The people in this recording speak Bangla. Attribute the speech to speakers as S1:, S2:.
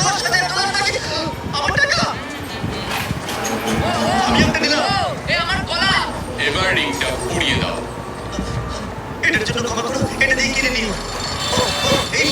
S1: $10,000 নাকি? আমার টাকা? আমি একটা নিলাম।
S2: আমার গলা।
S3: এবার রিংটা পরিয়ে দাও।
S1: এটার জন্য ক্ষমা করো, এটা দিয়ে কিনে নিও। এই